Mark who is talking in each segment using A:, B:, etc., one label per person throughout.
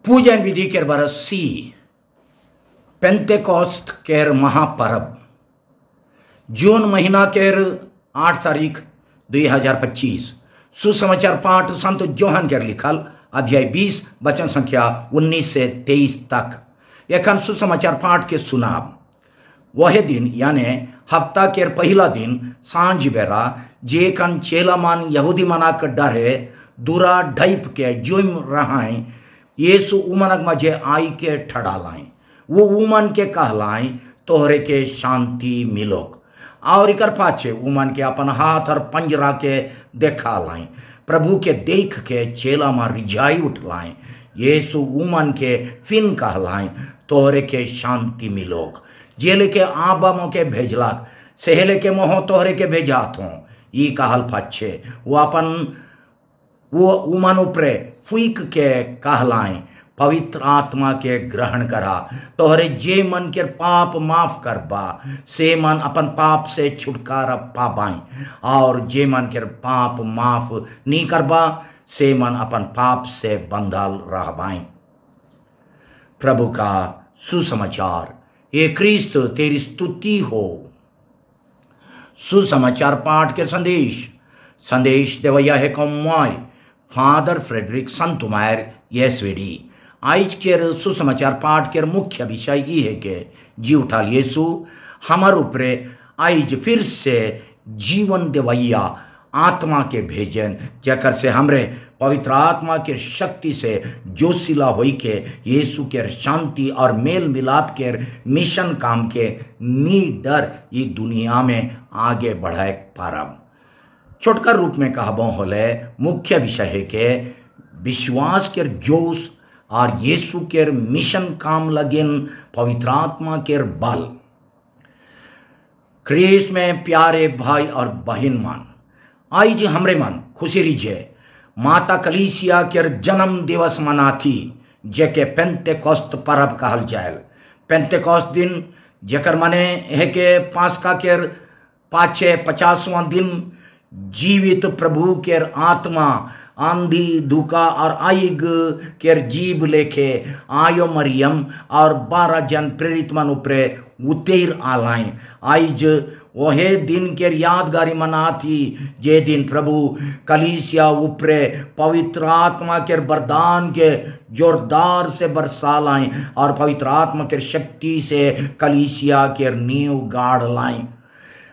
A: पूजन विधि के बरस सी पेंतेकोस्त केर महापर्व जून महीना केर 8 तारीख 2025 सुसमाचार पाठ संत जोहन केर लिखल अध्याय 20 वचन संख्या 19 से 23 तक। एखन सुसमाचार पाठ के सुनाब। वह दिन यानी हफ्ता केर पहला दिन सांझ बेरा जेकन चेलामान यहूदी मना के डरे दूरा ढैप के जुम रहाई यीशु उमनक मजे आई के ठड़ालाई वो उमन के कहलाई तोहरे के शांति मिलोक और इकर पाछे उमन के अपन हाथ और पंजरा के देखा लाई। प्रभु के देख के चेला मां रिझाई उठलाई। यीशु उमन के फिन कहलाई तोहरे के शांति मिलोक। जेले के आबमों के भेजलाक सहेले के मोह तोहरे के भेजात हों ई कहल पाछे वो उमन उपरे फुईक के कहलाएं पवित्र आत्मा के ग्रहण करा तोहरे जे मन के पाप माफ करबा से मन अपन पाप से छुटकारा पाबाई और जे मन के पाप माफ नहीं करबा से मन अपन पाप से बंधल रहबाई। प्रभु का सुसमाचार। ये क्रिस्त तेरी स्तुति हो। सुसमाचार पाठ के संदेश देवैया है कौमाय फादर फ्रेडरिक संतुमायर येसवेडी। आज के सुसमाचार पाठ के मुख्य विषय ये है कि जी उठाल यीशु हमार ऊपरे आज फिर से जीवन देवैया आत्मा के भेजन जकर से हमरे पवित्र आत्मा के शक्ति से जोशिला होई के यीशु के शांति और मेल मिलाप के मिशन काम के नी डर ये दुनिया में आगे बढ़ाए पारब। छोटकर रूप में कहबो होले मुख्य विषय है के विश्वास के जोश और यीशु के मिशन काम लगिन पवित्र आत्मा के बल। क्रिस्त में प्यारे भाई और बहन मान आज हमरे मन खुशी रिझे माता कलीसिया के जन्म दिवस मनाथी जेके पेंतेकोस्त पर्व कहल जाए। पेंतेकोस्त दिन जेकर मने है के पास्का के पाछे 50वां दिन जीवित प्रभु के आत्मा आंधी धुका और आइग केर जीव लेखे आयो मरियम और 12 जन प्रेरित मन उपरे उतेर आलाई। आइज वहे दिन के यादगारी मना थी जे दिन प्रभु कलीसिया उपरे पवित्र आत्मा के वरदान के जोरदार से बरसा लाई और पवित्र आत्मा के शक्ति से कलीसिया के नींव गाड़ लाई।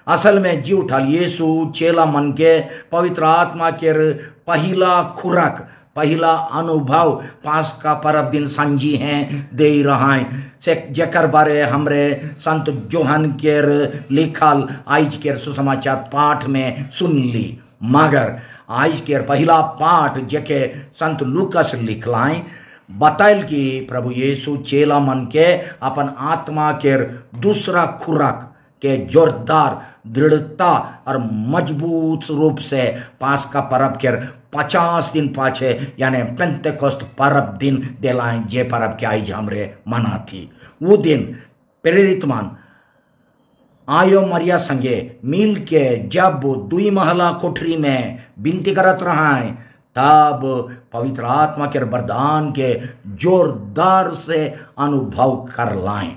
A: असल में जी उठाल यीशु चेला मन के पवित्र आत्मा के पहला खुराक पहला अनुभव पास्का पर्व दिन संजी हैं दे रहा से जकर बारे हमरे संत जोहन के लिखल आज के सुसमाचार पाठ में सुन ली। मगर आज के पहला पाठ जेके संत लूकस लिखलाएं बताइल कि प्रभु यीशु चेला मन के अपन आत्मा के दूसरा खुराक के जोरदार दृढ़ता और मजबूत रूप से पास्का पर्व के 50 दिन पाछे यानी पेंतेकोस्त पर्व दिन दिलाएं जे पर्व के आज हमरे मना थी। वो दिन प्रेरित मान आयो मरिया संगे मिल के जब 2 महला कोठरी में विनती करत रहा तब पवित्र आत्मा के वरदान के जोरदार से अनुभव कर लाएं।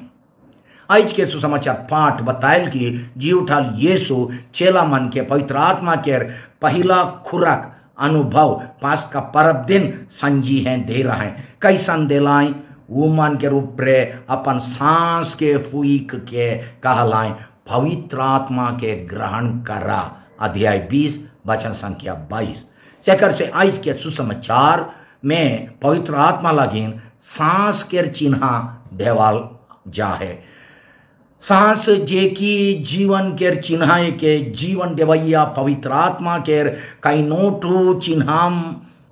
A: आज के सुसमाचार पाठ बतायल कि जी उठाल यीशु चेला मन के पवित्र आत्मा के पहला खुराक अनुभव पास्का पर्व दिन संजी हैं दे रहे हैं। कैसन दिलाई उमन के रूप रे अपन सांस के फूक के कहलाएं पवित्र आत्मा के ग्रहण करा। अध्याय 20 वचन संख्या 22। चकर से आज के सुसमाचार में पवित्र आत्मा लगिन सांस के चिन्हा देवाल जा है। सांस जे की जीवन के चिन्हाए के जीवन देवैया पवित्र आत्मा के कई नोटू चिन्हाम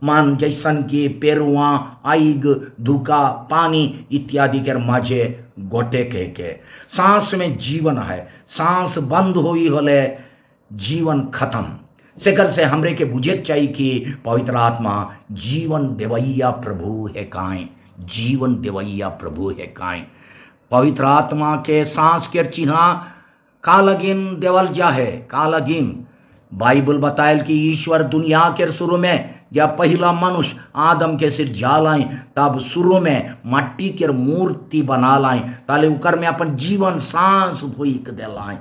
A: मान जैसन के पेरुआ आइग धुका पानी इत्यादि के माझे गोटे के सांस में जीवन है। सांस बंद हुई होले जीवन खत्म। सेकर से हमरे के बुझे चाहिए कि पवित्र आत्मा जीवन देवैया प्रभु है काएं जीवन देवैया प्रभु है काएं। पवित्र आत्मा के सांस के चिन्हा का लगिन देवल जा है का लगिन। बाइबल बतायल कि ईश्वर दुनिया के शुरू में जब पहला मनुष्य आदम के सिर जालाई तब शुरू में मट्टी के मूर्ति बना लाई ताले उकर में अपन जीवन सांस फूक दिलाई।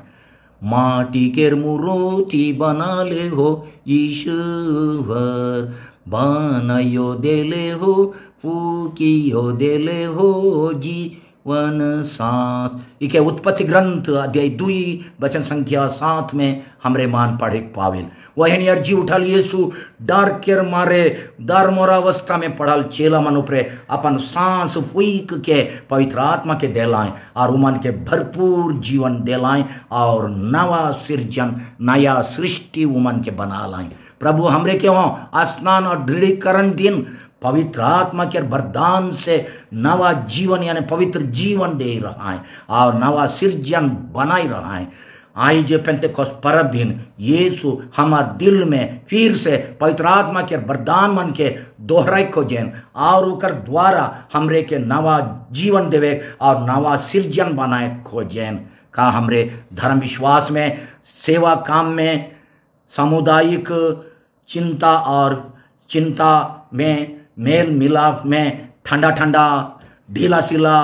A: माटी के मूर्ति बना ले हो ईश्वर, बनायो देले हो फूकियो देले हो जीवन सांस। इके उत्पत्ति ग्रंथ अध्याय 2 वचन संख्या 7 में हमरे मान पढ़े पाविल। वही अर्जी उठल यीशु डर के मारे डर मोरावस्था में पड़ल चेला मन उपरे अपन सांस फूक के पवित्र आत्मा के देलाएं और उमन के भरपूर जीवन देलाएं और नवा सृजन नया सृष्टि उमन के बना लाएं। प्रभु हमरे के वहाँ स्नान और दृढ़ीकरण दिन पवित्र आत्मा के वरदान से नवा जीवन यानी पवित्र जीवन दे रहा है और नवा सृजन बनाई रहा है। आई जे पेंतेकोस्त पर्व दिन यीशु हमार दिल में फिर से पवित्र आत्मा के वरदान मन के दोहराई खोजेन और उकर द्वारा हमरे के नवा जीवन देवे और नवा सृजन बनाए खोजेन। का हमरे धर्म विश्वास में, सेवा काम में, सामुदायिक चिंता में, मेल मिलाप में, ठंडा ठंडा ढीला सिला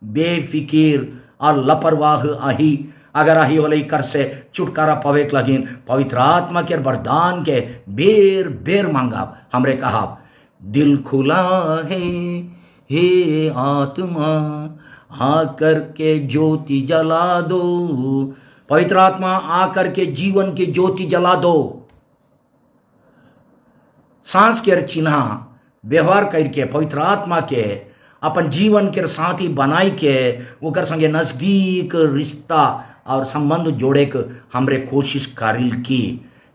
A: बेफिकिर और लापरवाह आही अगर आही वाले कर से छुटकारा पावे लगिन पवित्र आत्मा के वरदान के बेर बेर मांगा। हमरे कहा दिल खुला है हे आत्मा आकर के ज्योति जला दो। पवित्र आत्मा आकर के जीवन की ज्योति जला दो। सांस के चिन्ह व्यवहार करके पवित्र आत्मा के अपन जीवन के साथी बनाई के ओकर संगे नजदीक रिश्ता और संबंध जोड़े के हमरे कोशिश करिल की।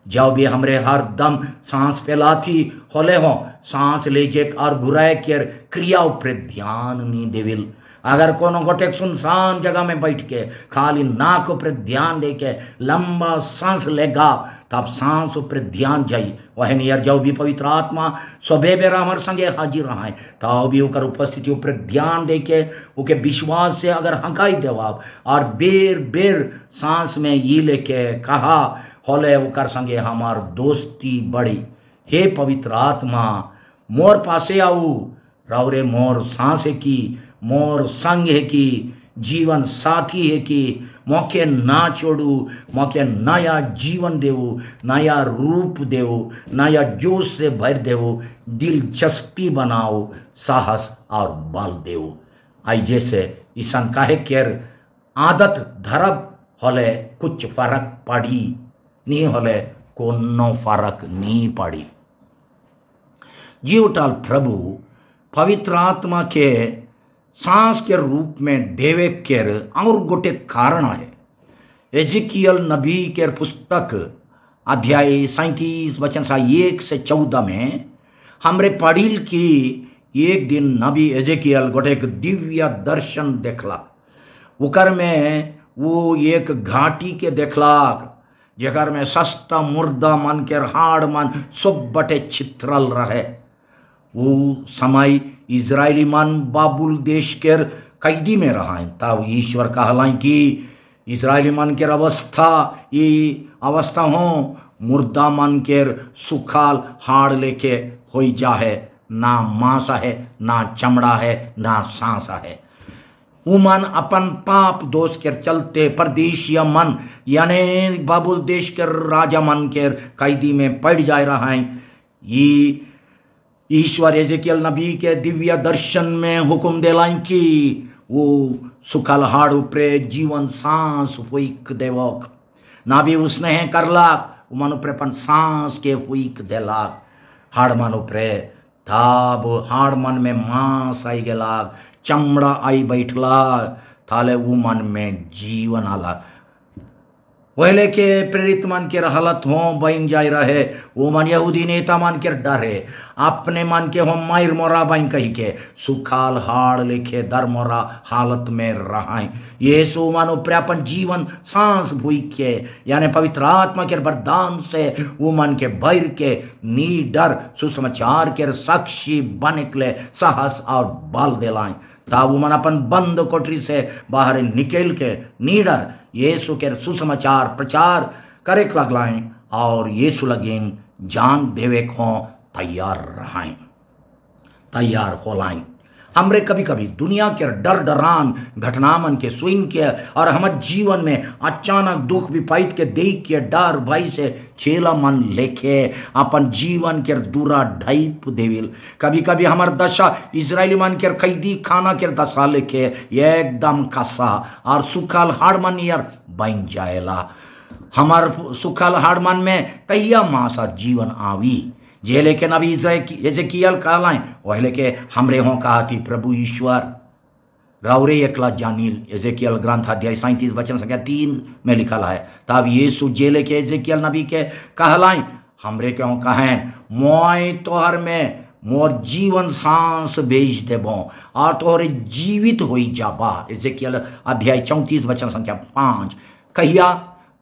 A: जब भी हमरे हर दम सांस फैलाती होले हो सांस ले जे और घुराए के क्रिया पर ध्यान नहीं देविल। अगर कोनो गोटे सुनसान जगह में बैठ के खाली नाक पर ध्यान दे के लंबा सांस लेगा तब सांस पर ध्यान जाई। वह नियर जाओ भी पवित्र आत्मा सबे बेरा हमारे संगे हाजिर रहा तब भी ओकर उपस्थिति पर ध्यान दे के ओके विश्वास से अगर हंकाई देवाब और बेर बेर सांस में ये लेके कहा होले ओकर संगे हमार दोस्ती बड़ी। हे पवित्र आत्मा मोर पासे आऊ रावरे मोर सांस है की मोर संग है की जीवन साथी है कि मौके ना छोड़ू, मौके नया जीवन देवो, नया रूप देवो, नया जोश से भर देवो, दिलचस्पी बनाओ, साहस और बल देवो। आई जैसे ईसन काहे केर आदत धरब होले कुछ फर्क पड़ी नहीं होले कोनो फर्क नहीं पड़ी। जी उठाल प्रभु पवित्र आत्मा के सांस के रूप में देवे केर और गोटे कारण है। एजिकियल नबी के पुस्तक अध्याय 37 वचन 1 से 14 में हमरे पढ़िल की एक दिन नबी एजिकियल गोटे एक दिव्य दर्शन देखला। उकर में वो एक घाटी के देखलाक जेकर में सस्ता मुर्दा मन के हाड़ मन सब बटे छित्रल रहे। वो समय इजरायली मन बाबुल देश के कैदी में रहा। तब ईश्वर कहलाई कि इजरायली मन के अवस्था ये अवस्था हो मुर्दा मन के सुखाल हाड़ लेके हो जा है, ना मांस है, ना चमड़ा है, ना सांस है। वो मन अपन पाप दोष के चलते परदेशिया मन यानी बाबुल देश के राजा मन के कैदी में पड़ जा रहा है। ये ईश्वर एजेकियल नबी के दिव्य दर्शन में हुक्म देलाई कि वो सुखल हाड़ उपरे जीवन सांस फूक देवक। नबी उसने करलाक मन उपरे अपन सांस के फूक देलाक हाड़ मन उपरे। तब हाड़ मन में मांस आई गेलाक, चमड़ा आई बैठलाक, थाले वो मन में जीवन आला। पहले के प्रेरित मन के हालत हो बन जाए रहे वो मन यहूदी नेता मन के डरे अपने मन के हो मायर मोरा बन कही के सुखाल हाड़ लेखे दर मोरा हालत में रहा। यीशु मन ऊपर अपन जीवन सांस भूई के यानी पवित्र आत्मा के वरदान से वो मन के भर के निडर सुसमाचार के साक्षी बन निकले साहस और बल दिलाए। तब वो मन अपन बंद कोठरी से बाहर निकल के निडर यीशु के सुसमाचार प्रचार करे लगलाएं और यीशु लगेन जान देवे को तैयार रहें, तैयार होलाएं। हमरे कभी कभी दुनिया के डर डरान घटनामन के सुन के और हमारे जीवन में अचानक दुख विपैत के देख के डर भय से छेला मन लेके अपन जीवन के दूरा ढाइप देविल। कभी कभी हमार दशा इजरायली मन के कैदी खाना के दशा लेके एकदम कसा और सुखल हाड़ मन यार बन जाएला। हमार सुखल हाड़ मन में कहिया मासा जीवन आवी जे लेके नबी एजेकियल कहलाएं वह लेके हमरे हों कहा थी प्रभु ईश्वर रावरे एकला जानील। एजेकियल ग्रंथ अध्याय 37 वचन संख्या 3 में लिखल है। तब यीशु जे लेके एजेकियल नबी के कहलाएं हमरे के हों कहें मोय तोहर में मोर जीवन सांस भेज देबो और तोहरे जीवित होई जाबा। एजेकियल अध्याय 34 वचन संख्या 5। कहिया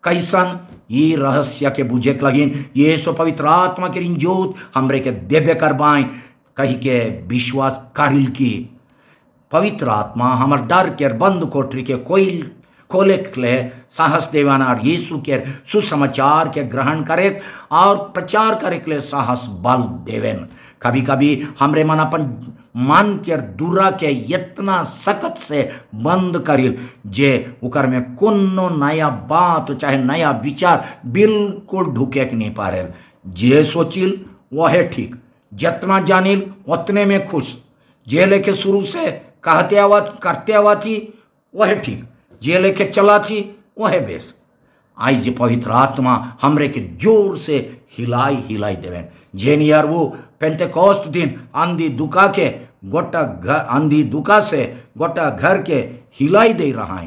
A: कैसन ये रहस्य के बुझे लगिन ये सो पवित्र आत्मा के रिंजोत हमरे के देव्य करवाएं कही के विश्वास कारिल की पवित्र आत्मा हमर डर के बंद कोठरी के कोई खोले ले साहस देवाना और यीशु के सुसमाचार के ग्रहण करे और प्रचार करे के लिए साहस बल देवेन। कभी कभी हमरे मन अपन मन के दूरा के इतना सख्त से बंद करिल जे उकर में कोनो नया बात चाहे नया विचार बिल्कुल ढुके के नहीं पारे। जे सोचिल वह ठीक, जितना जानिल उतने में खुश। जे लेके शुरू से कहते आवत करते आवा थी वह ठीक, जे लेके चला थी वह बेस। आई जे पवित्र आत्मा हमरे के जोर से हिलाई हिलाई देवें। जेन यार वो पेंटेकोस्त दिन आंधी दुका के गोटा घर आंधी दुका से गोटा घर के हिलाई दे रहा है।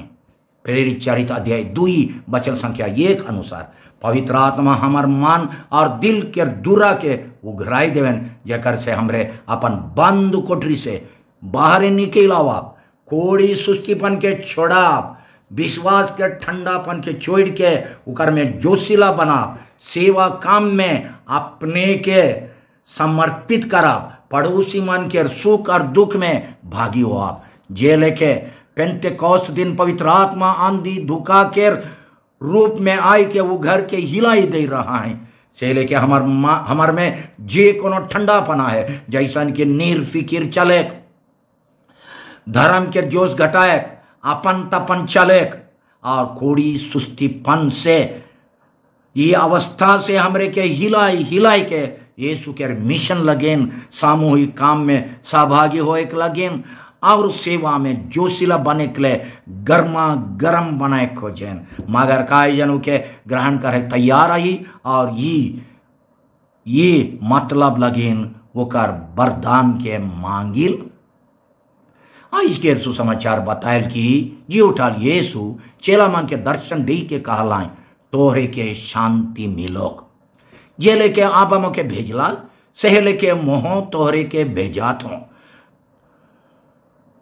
A: प्रेरित चरित अध्याय 2 वचन संख्या 1 अनुसार पवित्र आत्मा हमार मन और दिल के दूरा के उघराई देवेन जेकर से हमरे अपन बंद कोठरी से बाहर निकलावा, कोड़ी सुस्तीपन के छोड़ाब, विश्वास के ठंडापन के छोड़ के उकर में जोशीला बनाब, सेवा काम में अपने के समर्पित कराब, पड़ोसी मन के सुख और दुख में भागी हो आप। जे लेके पेंटेकोस्त दिन पवित्र आत्मा आंधी धुका के रूप में आय के वो घर के हिलाई दे रहा है से लेके हमार में जे कोनो ठंडा पना है जैसन के निर्फिकिर चले, धर्म के जोश घटाए, अपन तपन चले और कोड़ी सुस्तीपन से ये अवस्था से हमरे के हिलाई हिलाई के यीशु के मिशन लगेन, सामूहिक काम में सहभागी होए के लगेन और सेवा में जोशीला बने के लिए गर्मा गर्म बनाए खोजेन। मगर काय जनों के ग्रहण करे तैयार आई और ये मतलब लगेन वो कर वरदान के मांगिल। आज के सुसमाचार बतायल कि जी उठाल यीशु चेला मन के दर्शन दे के कहलाएं तोहरे के शांति मिलोक। जे लेके आबम के भेजला सह लेके मोह तोहरे के भेजात हो।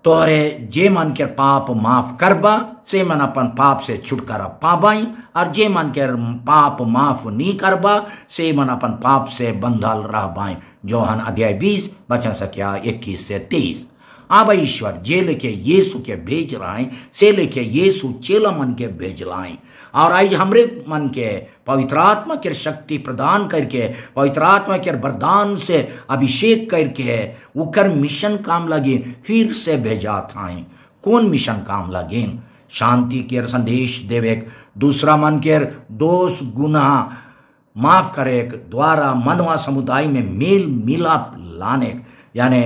A: तोहरे जे मन के पाप माफ करबा से मन अपन पाप से छुटकारा पाबाई और जे मन के पाप माफ नहीं करबा से मन अपन पाप से बंधल रहबाई। जोहन अध्याय 20 वचन संख्या 21 से 23। आबा ईश्वर जे लेके यीशु के भेज रहे से लेके यीशु चेला मन के भेज लाए और आज हमरे मन के पवित्र आत्मा के शक्ति प्रदान करके पवित्र आत्मा के वरदान से अभिषेक करके उकर मिशन काम लगे फिर से भेजा था। कौन मिशन काम लगे? शांति के संदेश देवे, दूसरा मन के दोष गुनाह माफ करे द्वारा मनवा समुदाय में मेल मिलाप लाने, यानी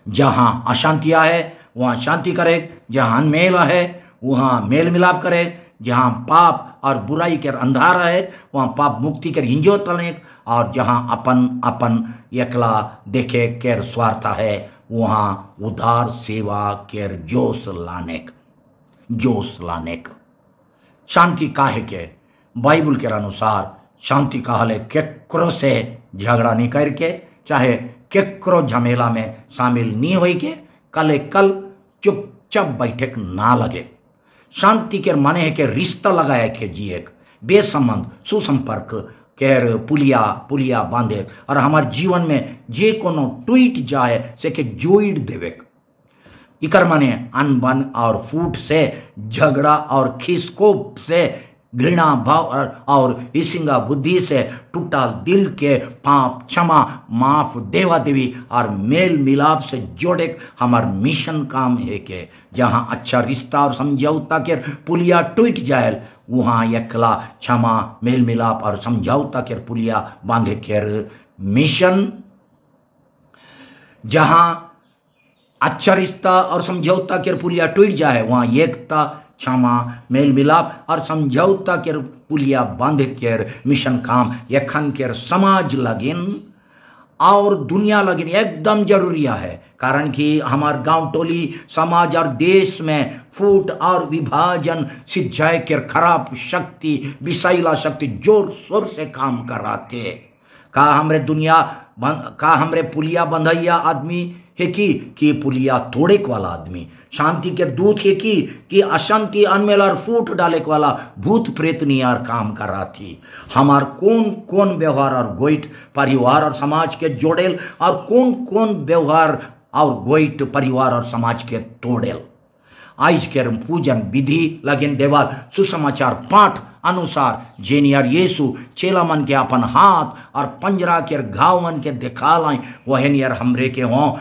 A: जहां अशांतियां है वहां शांति करे, जहां मेल है वहां मेल मिलाप करे, जहां पाप और बुराई के अंधारा है वहां पाप मुक्ति के हिंजो तले, और जहां अपन अपन एकला देखे केर स्वार्थ है वहां उदार सेवा केर जोश लाने। शांति काहे के? बाइबल के अनुसार शांति कहले केकरो से झगड़ा नहीं करके, चाहे केकरो झमेला में शामिल नहीं होई के, कल चुपचाप बैठक ना लगे। शांति के माने है के रिश्ता लगाए के जिए बेसंबंध सुसंपर्क केर पुलिया बांधे और हमारे जीवन में जे कोनो टूट जाए से के जोड़ देवे। इकर माने अनबन और फूट से, झगड़ा और खिसकोप से घृणा भाव और ईसिंगा बुद्धि से टूटा दिल के पाप क्षमा माफ देवा देवी और मेल मिलाप से जोड़े हमार मिशन काम है के जहाँ अच्छा रिश्ता और समझौता के पुलिया टूट जाए वहाँ एकला क्षमा मेल मिलाप और समझौता के पुलिया बांधे के मिशन जहाँ अच्छा रिश्ता और समझौता के पुलिया टूट जाए वहाँ एकता क्षमा मेल मिलाप और समझौता के पुलिया बांध के मिशन काम यखन के समाज लगिन और दुनिया लगिन एकदम जरूरी है। कारण कि हमार गांव टोली समाज और देश में फूट और विभाजन सिंचाई के खराब शक्ति विषैला शक्ति जोर शोर से काम कर रहे का हमरे पुलिया बंधैया आदमी है कि पुलिया तोड़े वाला आदमी शांति के दूत है कि अशांति अनमेल और फूट डाले वाला भूत प्रेत नियार काम कर रहा थी। हमार कौन कौन व्यवहार और गोइट परिवार और समाज के जोड़ेल और कौन कौन व्यवहार और गोइट परिवार और समाज के तोड़ेल। आज के पूजन विधि लगिन देवाल सुसमाचार पाठ अनुसार जेनियर यीशु चेला मन के अपन हाथ और पंजरा के घाव मन के दिखा लाई वह नियर हमरे के हों।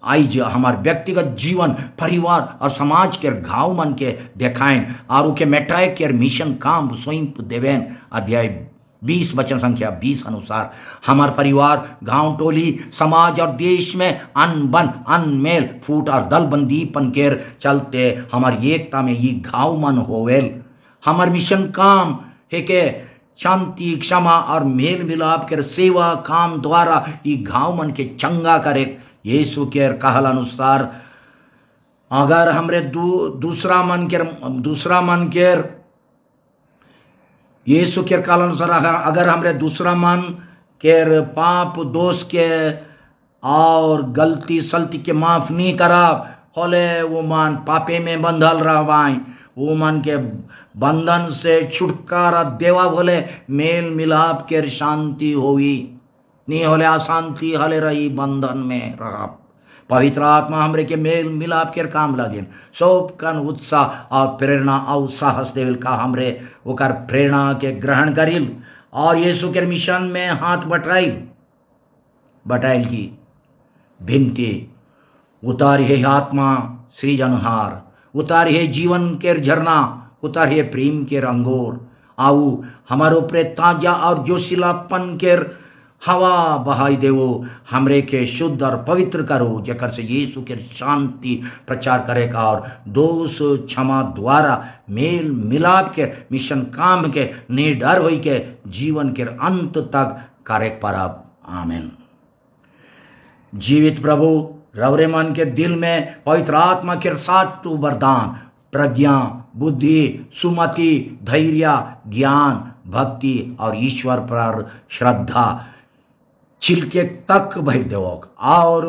A: आज हमार व्यक्तिगत जीवन परिवार और समाज के घाव मन के देखाएं और उके मेटाए के मिशन काम स्वयं देवें। अध्याय 20 वचन संख्या 20 अनुसार हमार परिवार गांव टोली समाज और देश में अनबन अनमेल फूट और दलबंदीपन के चलते हमारी एकता में ये घाव मन होवेल। हमार मिशन काम है के शांति क्षमा और मेल मिलाप के सेवा काम द्वारा ये घाव मन के चंगा करे। यीशु के कहल अनुसार अगर हमरे दूसरा मन के यीशु के कहल अनुसार अगर हमरे दूसरा मन के पाप दोष के और गलती सलती के माफ नहीं करा होले वो मन पापे में बंधल रहवाई वो मन के बंधन से छुटकारा देवा बोले मेल मिलाप के शांति होई नहीं होले अशांति हले रही बंधन में रहा। पवित्र आत्मा हमरे के मेल मिलाप के काम लगे सब कन उत्साह और प्रेरणा और साहस देवल का हमरे ओकर प्रेरणा के ग्रहण करिल और यीशु के मिशन में हाथ बटाइल की भिनती उतारी है आत्मा सृजनहार उतारी है जीवन के झरना उतारी है प्रेम के रंगोर आऊ हमारो प्रे ताजा और जोशीलापन के हवा बहाई देवो हमरे के शुद्ध और पवित्र करो जकर से यीशु के शांति प्रचार करेगा और दोष क्षमा द्वारा मेल मिलाप के मिशन काम के निडर होई के जीवन के अंत तक करे परब। आमीन। जीवित प्रभु रवरे मन के दिल में पवित्र आत्मा के साथ तू वरदान प्रज्ञा बुद्धि सुमति धैर्य ज्ञान भक्ति और ईश्वर पर श्रद्धा छिलके तक भई देवोक और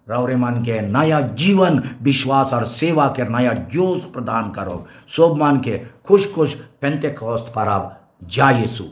A: रवरे मन के नया जीवन विश्वास और सेवा के नया जोश प्रदान करो। सोब मान के खुश खुश पेंतेकोस्त परब। जय यीशु।